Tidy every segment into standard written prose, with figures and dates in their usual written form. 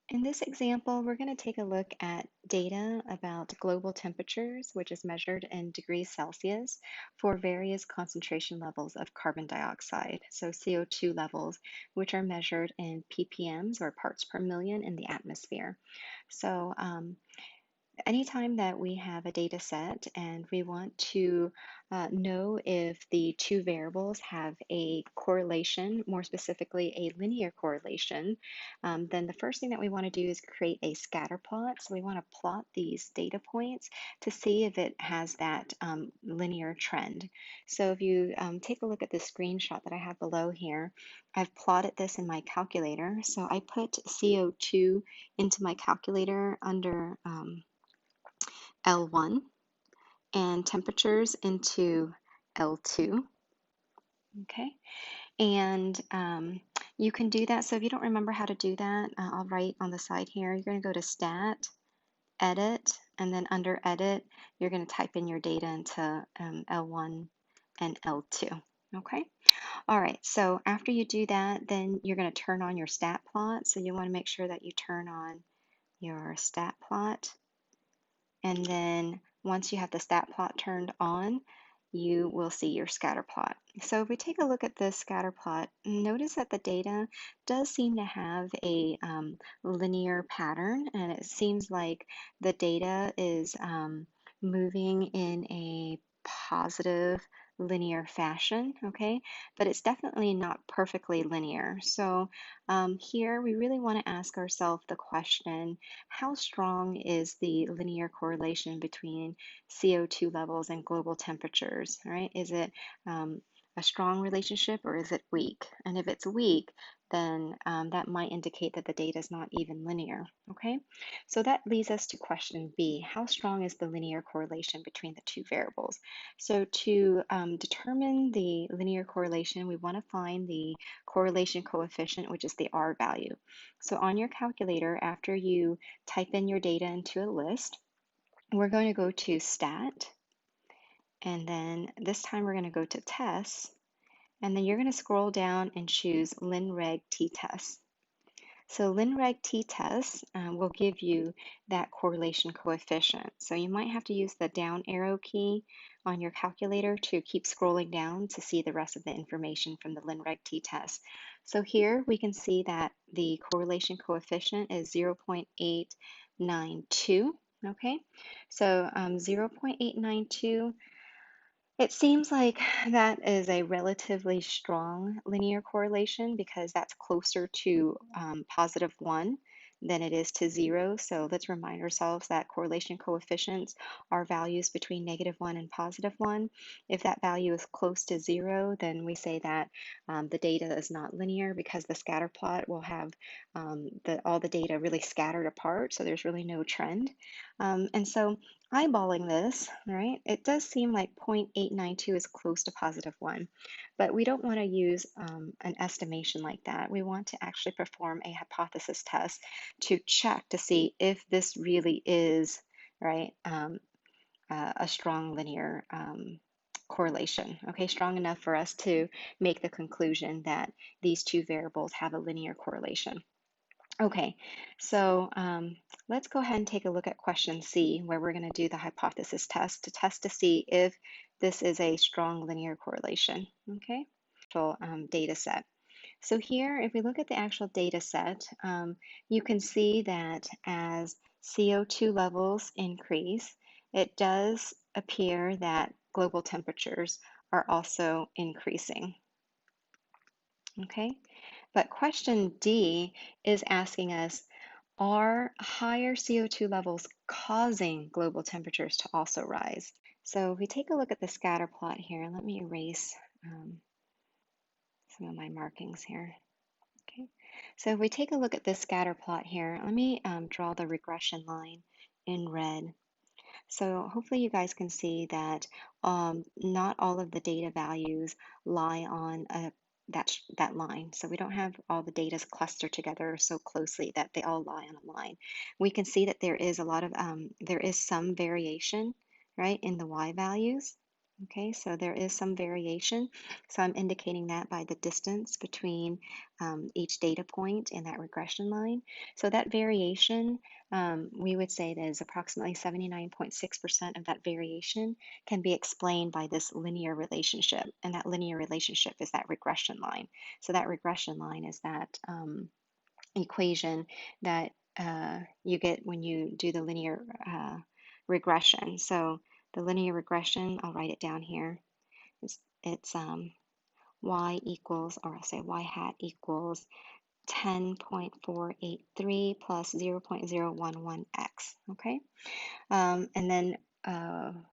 In this example, we're going to take a look at data about global temperatures, which is measured in degrees Celsius for various concentration levels of carbon dioxide, so CO2 levels, which are measured in ppms or parts per million in the atmosphere. So anytime that we have a data set and we want to know if the two variables have a correlation, more specifically a linear correlation, then the first thing that we want to do is create a scatter plot. So we want to plot these data points to see if it has that linear trend. So if you take a look at the screenshot that I have below here, I've plotted this in my calculator. So I put CO2 into my calculator under L1 and temperatures into L2. Okay, and you can do that. So if you don't remember how to do that, I'll write on the side here. You're going to go to Stat, Edit, and then under Edit, you're going to type in your data into L1 and L2. Okay, all right, so after you do that, then you're going to turn on your stat plot. So you want to make sure that you turn on your stat plot. And then once you have the stat plot turned on, you will see your scatter plot. So if we take a look at this scatter plot, notice that the data does seem to have a linear pattern, and it seems like the data is moving in a positive linear fashion, okay? But it's definitely not perfectly linear. So here we really want to ask ourselves the question, how strong is the linear correlation between CO2 levels and global temperatures, right? Is it a strong relationship or is it weak? And if it's weak, then that might indicate that the data is not even linear, okay? So that leads us to question B, how strong is the linear correlation between the two variables? So to determine the linear correlation, we want to find the correlation coefficient, which is the R value. So on your calculator, after you type in your data into a list, we're going to go to Stat, and then this time we're going to go to Tests, and then you're going to scroll down and choose LinReg t-test. So LinReg t-test will give you that correlation coefficient. So you might have to use the down arrow key on your calculator to keep scrolling down to see the rest of the information from the LinReg t-test. So here we can see that the correlation coefficient is 0.892. Okay, so 0.892, it seems like that is a relatively strong linear correlation because that's closer to +1 than it is to 0. So let's remind ourselves that correlation coefficients are values between -1 and +1. If that value is close to 0, then we say that the data is not linear because the scatter plot will have all the data really scattered apart, so there's really no trend. And so eyeballing this, right, it does seem like 0.892 is close to +1, but we don't want to use an estimation like that. We want to actually perform a hypothesis test to check to see if this really is, right, a strong linear correlation, okay, strong enough for us to make the conclusion that these two variables have a linear correlation. Okay, so let's go ahead and take a look at question C, where we're going to do the hypothesis test to see if this is a strong linear correlation. Okay, actual data set. So here, if we look at the actual data set, you can see that as CO2 levels increase, it does appear that global temperatures are also increasing. Okay, but question D is asking us, are higher CO2 levels causing global temperatures to also rise? So if we take a look at the scatter plot here, let me erase some of my markings here. Okay, so if we take a look at this scatter plot here, let me draw the regression line in red. So hopefully you guys can see that not all of the data values lie on that line. So we don't have all the data clustered together so closely that they all lie on a line. We can see that there is a lot of there is some variation, right, in the y values. Okay, so there is some variation. So I'm indicating that by the distance between each data point and that regression line. So that variation, we would say that is approximately 79.6% of that variation can be explained by this linear relationship. And that linear relationship is that regression line. So that regression line is that equation that you get when you do the linear regression. So the linear regression, I'll write it down here. It's y equals, or I'll say y hat equals 10.483 plus 0.011x, okay? And then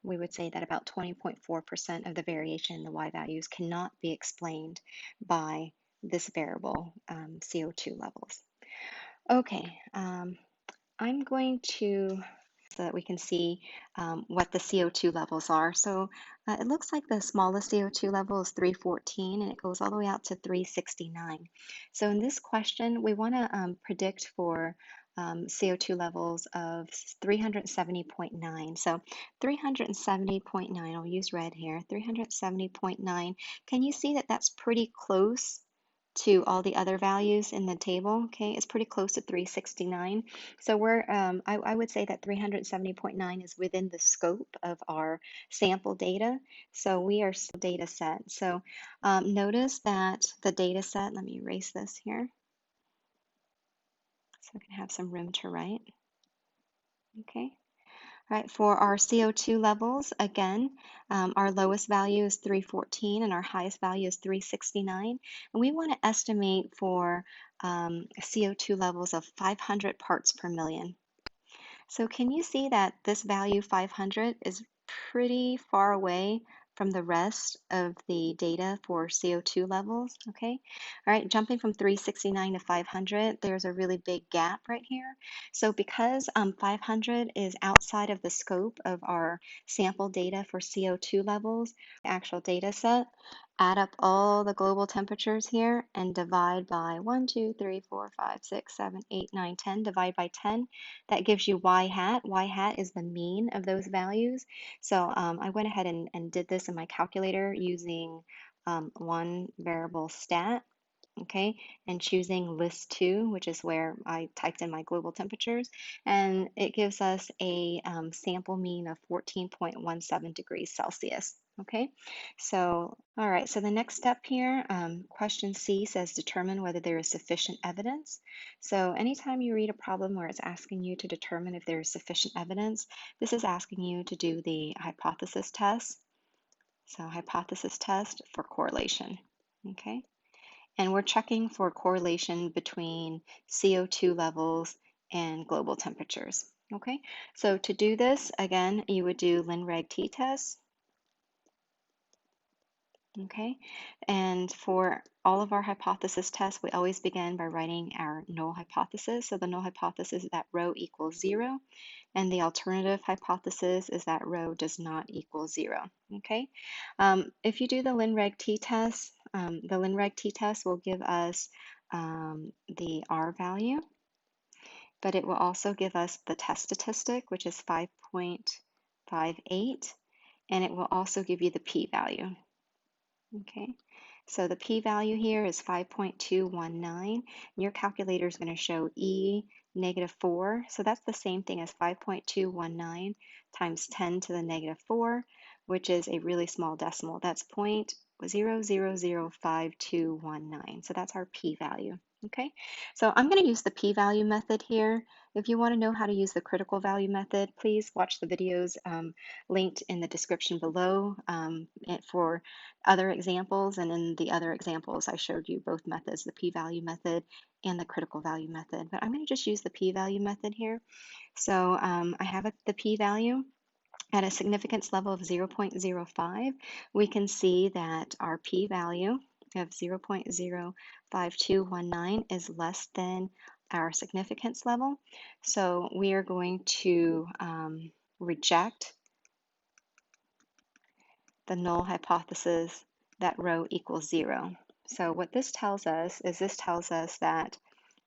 we would say that about 20.4% of the variation in the y values cannot be explained by this variable, CO2 levels. Okay, I'm going to, so that we can see what the CO2 levels are. So it looks like the smallest CO2 level is 314 and it goes all the way out to 369. So in this question, we want to predict for CO2 levels of 370.9. So 370.9, I'll use red here, 370.9. Can you see that that's pretty close to all the other values in the table? Okay, it's pretty close to 369. So I would say that 370.9 is within the scope of our sample data. So we are still data set. So notice that the data set, let me erase this here so I can have some room to write. Okay. All right, for our CO2 levels, again, our lowest value is 314 and our highest value is 369. And we want to estimate for CO2 levels of 500 parts per million. So can you see that this value 500 is pretty far away from the rest of the data for CO2 levels? Okay, all right, jumping from 369 to 500, there's a really big gap right here. So because 500 is outside of the scope of our sample data for CO2 levels, actual data set, add up all the global temperatures here and divide by 1, 2, 3, 4, 5, 6, 7, 8, 9, 10, divide by 10. That gives you y hat. Y hat is the mean of those values. So I went ahead and did this in my calculator using one variable stat, okay, and choosing list 2, which is where I typed in my global temperatures, and it gives us a sample mean of 14.17 degrees Celsius. Okay, so all right, so the next step here, question C says determine whether there is sufficient evidence. So anytime you read a problem where it's asking you to determine if there is sufficient evidence, this is asking you to do the hypothesis test. So hypothesis test for correlation. Okay, and we're checking for correlation between CO2 levels and global temperatures. Okay, so to do this, again, you would do Lin-Reg t-test. Okay, and for all of our hypothesis tests, we always begin by writing our null hypothesis. So the null hypothesis is that rho equals 0, and the alternative hypothesis is that rho does not equal 0. Okay, if you do the Lin-Reg t-test, the Lin-Reg t-test will give us the R value, but it will also give us the test statistic, which is 5.58, and it will also give you the p-value. Okay, so the p-value here is 5.219. Your calculator is going to show e negative 4. So that's the same thing as 5.219 times 10 to the negative 4, which is a really small decimal. That's 0.005219. So that's our p-value. Okay, so I'm going to use the p-value method here. If you want to know how to use the critical value method, please watch the videos linked in the description below for other examples, and in the other examples I showed you both methods, the p-value method and the critical value method, but I'm going to just use the p-value method here. So I have the p-value at a significance level of 0.05. We can see that our p-value of 0.05219 is less than our significance level, so we are going to reject the null hypothesis that rho equals 0. So what this tells us is that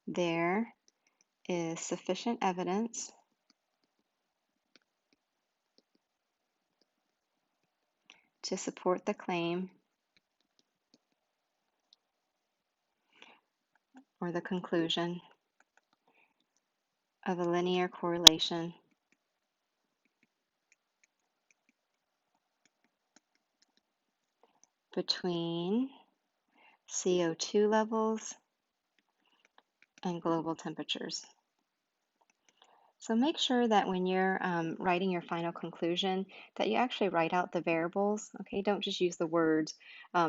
there is sufficient evidence to support the claim or the conclusion of a linear correlation between CO2 levels and global temperatures. So make sure that when you're writing your final conclusion that you actually write out the variables, okay? Don't just use the words,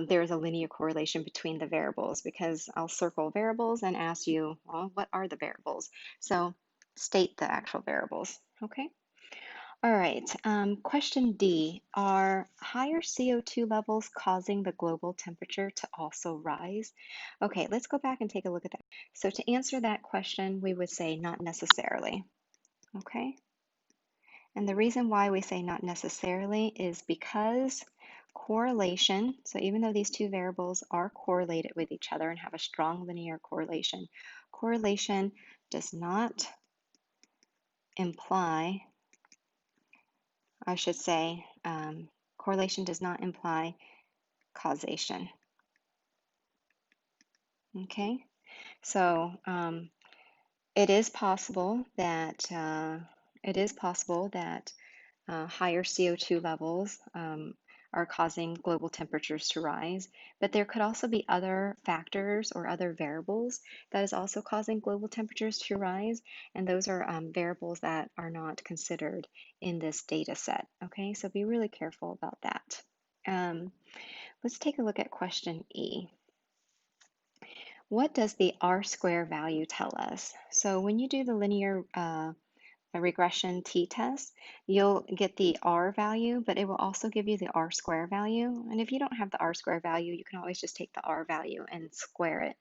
there is a linear correlation between the variables, because I'll circle variables and ask you, well, what are the variables? So state the actual variables, okay? All right, question D, are higher CO2 levels causing the global temperature to also rise? Okay, let's go back and take a look at that. So to answer that question, we would say not necessarily, okay? And the reason why we say not necessarily is because correlation, so even though these two variables are correlated with each other and have a strong linear correlation, correlation does not imply, I should say, correlation does not imply causation. Okay, so it is possible that higher CO2 levels are causing global temperatures to rise, but there could also be other factors or other variables that is also causing global temperatures to rise, and those are variables that are not considered in this data set. Okay, so be really careful about that. Let's take a look at question E. What does the R-square value tell us? So when you do the linear regression t-test, you'll get the R value, but it will also give you the R-square value. And if you don't have the R-square value, you can always just take the R value and square it.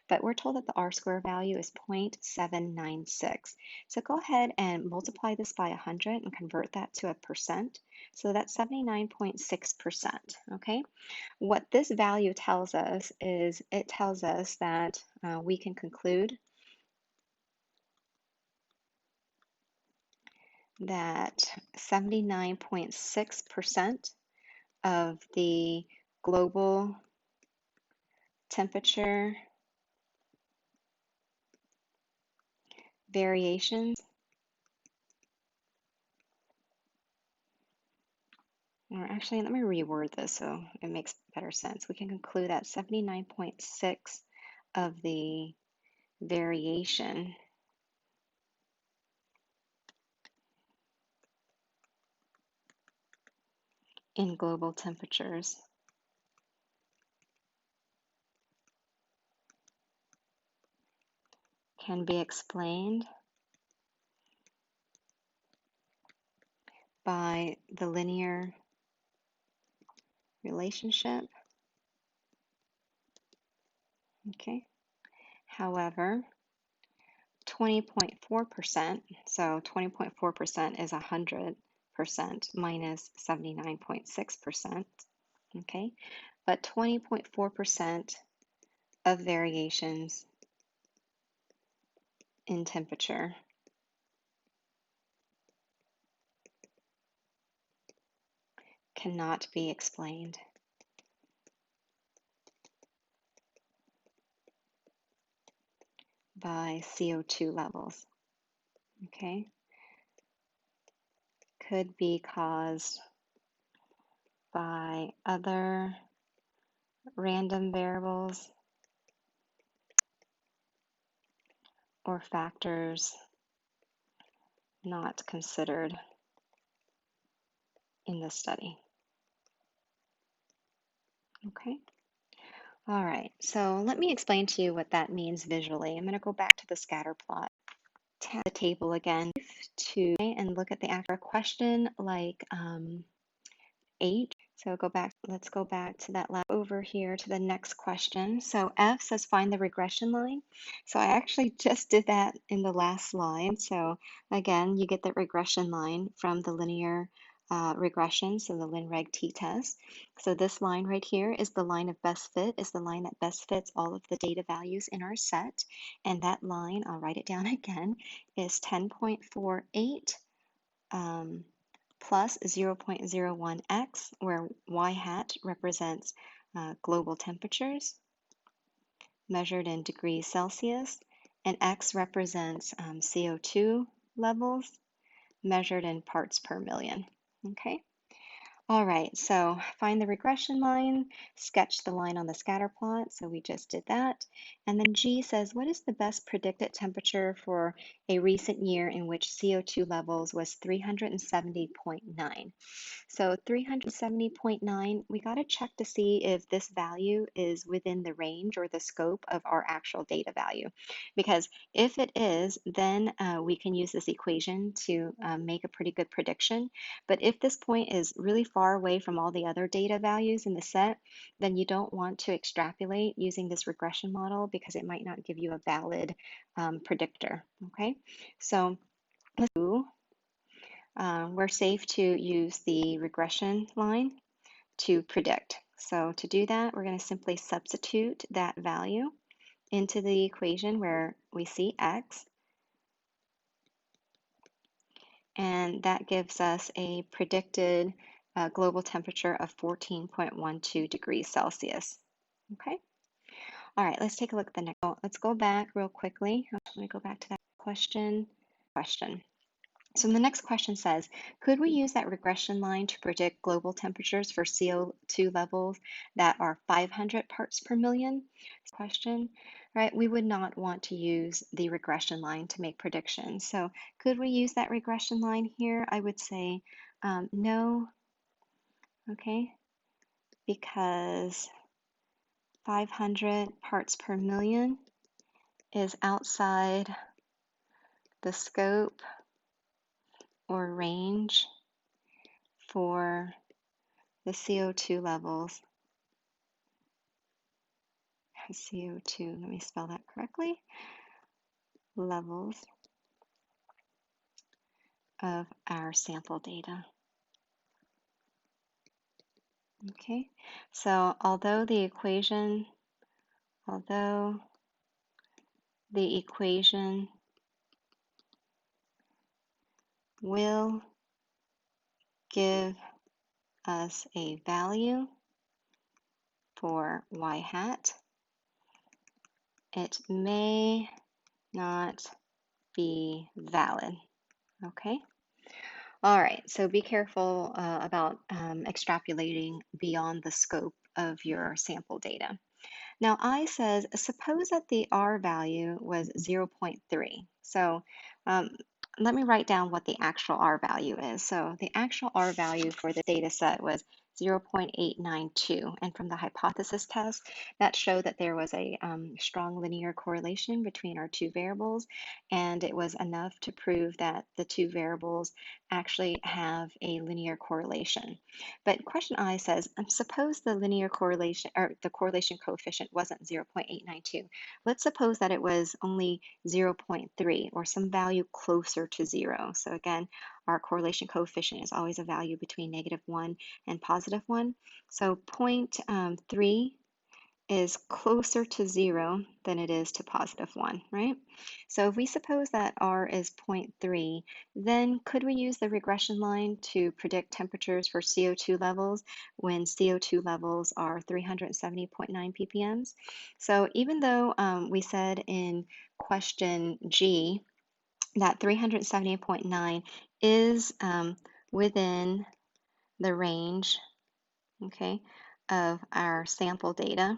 But we're told that the R-square value is 0.796. So go ahead and multiply this by 100 and convert that to a percent. So that's 79.6%, okay? What this value tells us is it tells us that we can conclude that 79.6% of the global temperature variations, or actually, let me reword this so it makes better sense. We can conclude that 79.6 of the variation in global temperatures can be explained by the linear relationship. Okay. However, 20.4%, so 20.4% is 100% minus 79.6%, okay? But 20.4% of variations in temperature cannot be explained by CO2 levels, okay? Could be caused by other random variables or factors not considered in the study, okay? All right, so let me explain to you what that means visually. I'm going to go back to the scatter plot, tab the table again to and look at the actual question like H. So let's go back to that lab over here to the next question. So F says find the regression line. So I actually just did that in the last slide. So again, you get the regression line from the linear regression, so the LinReg t-test. So this line right here is the line of best fit, is the line that best fits all of the data values in our set. And that line, I'll write it down again, is 10.48 plus 0.01x, where y hat represents global temperatures measured in degrees Celsius, and x represents CO2 levels measured in parts per million. Okay. All right, so find the regression line, sketch the line on the scatter plot. So we just did that. And then G says, what is the best predicted temperature for a recent year in which CO2 levels was 370.9? So 370.9, we got to check to see if this value is within the range or the scope of our actual data value. Because if it is, then we can use this equation to make a pretty good prediction. But if this point is really far away from all the other data values in the set, then you don't want to extrapolate using this regression model because it might not give you a valid predictor. Okay, so let's do we're safe to use the regression line to predict. So to do that, we're going to simply substitute that value into the equation where we see x, and that gives us a predicted global temperature of 14.12 degrees Celsius. Okay. All right, let's take a look at the next. Let's go back real quickly. Let me go back to that question. So the next question says, could we use that regression line to predict global temperatures for CO2 levels that are 500 parts per million? Question, right? We would not want to use the regression line to make predictions. So could we use that regression line here? I would say no, okay, because 500 parts per million is outside the scope or range for the CO2 levels. CO2, let me spell that correctly, levels of our sample data. Okay, so although the equation will give us a value for y hat, it may not be valid. Okay. All right, so be careful about extrapolating beyond the scope of your sample data. Now I says, suppose that the R value was 0.3. So let me write down what the actual R value is. So the actual R value for the data set was 0.892. And from the hypothesis test, that showed that there was a strong linear correlation between our two variables. And it was enough to prove that the two variables actually have a linear correlation. But question I says, suppose the linear correlation or the correlation coefficient wasn't 0.892. Let's suppose that it was only 0.3 or some value closer to 0. So again, our correlation coefficient is always a value between -1 and +1. So 0.3 is closer to 0 than it is to +1, right? So if we suppose that R is 0.3, then could we use the regression line to predict temperatures for CO2 levels when CO2 levels are 370.9 ppms? So even though we said in question G that 370.9 is within the range, okay, of our sample data,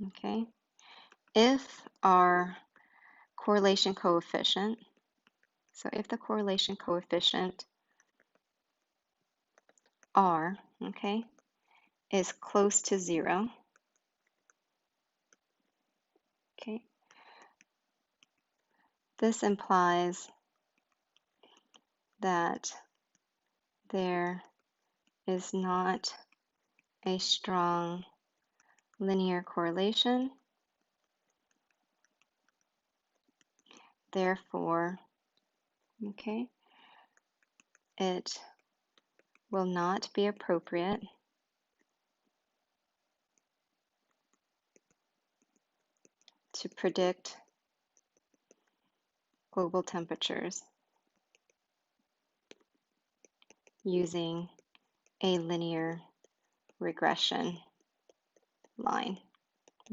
okay, if our correlation coefficient, so if the correlation coefficient R, okay, is close to 0, okay, this implies that there is not a strong linear correlation. Therefore, okay, it will not be appropriate to predict global temperatures. using a linear regression line.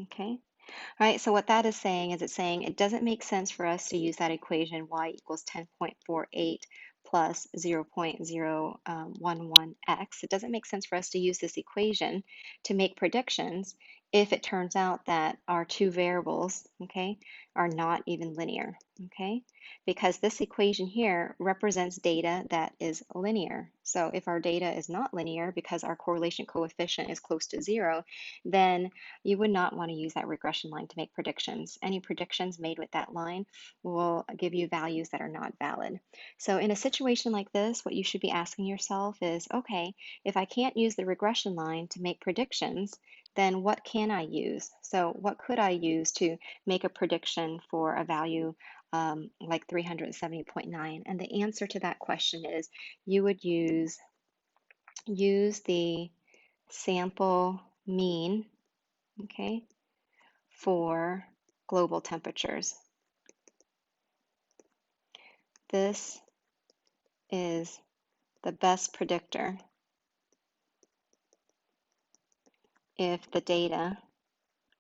Okay. All right, so what that is saying is it's saying it doesn't make sense for us to use that equation y equals 10.48 plus 0.011x. It doesn't make sense for us to use this equation to make predictions if it turns out that our two variables, okay, are not even linear, okay? Because this equation here represents data that is linear. So if our data is not linear because our correlation coefficient is close to zero, then you would not want to use that regression line to make predictions. Any predictions made with that line will give you values that are not valid. So in a situation like this, what you should be asking yourself is, okay, if I can't use the regression line to make predictions, then what can I use? So what could I use to make a prediction for a value like 370.9? And the answer to that question is you would use the sample mean, okay, for global temperatures. This is the best predictor if the data,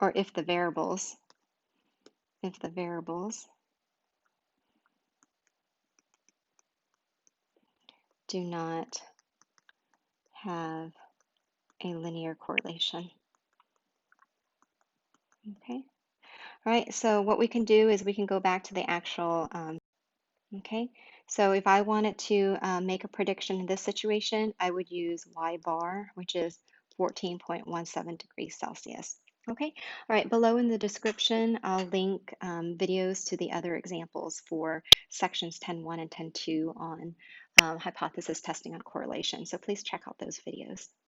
or if the variables do not have a linear correlation. Okay. All right, so what we can do is we can go back to the actual, okay. So if I wanted to make a prediction in this situation, I would use y bar, which is 14.17 degrees Celsius. Okay, all right, below in the description, I'll link videos to the other examples for sections 10.1 and 10.2 on hypothesis testing on correlation. So please check out those videos.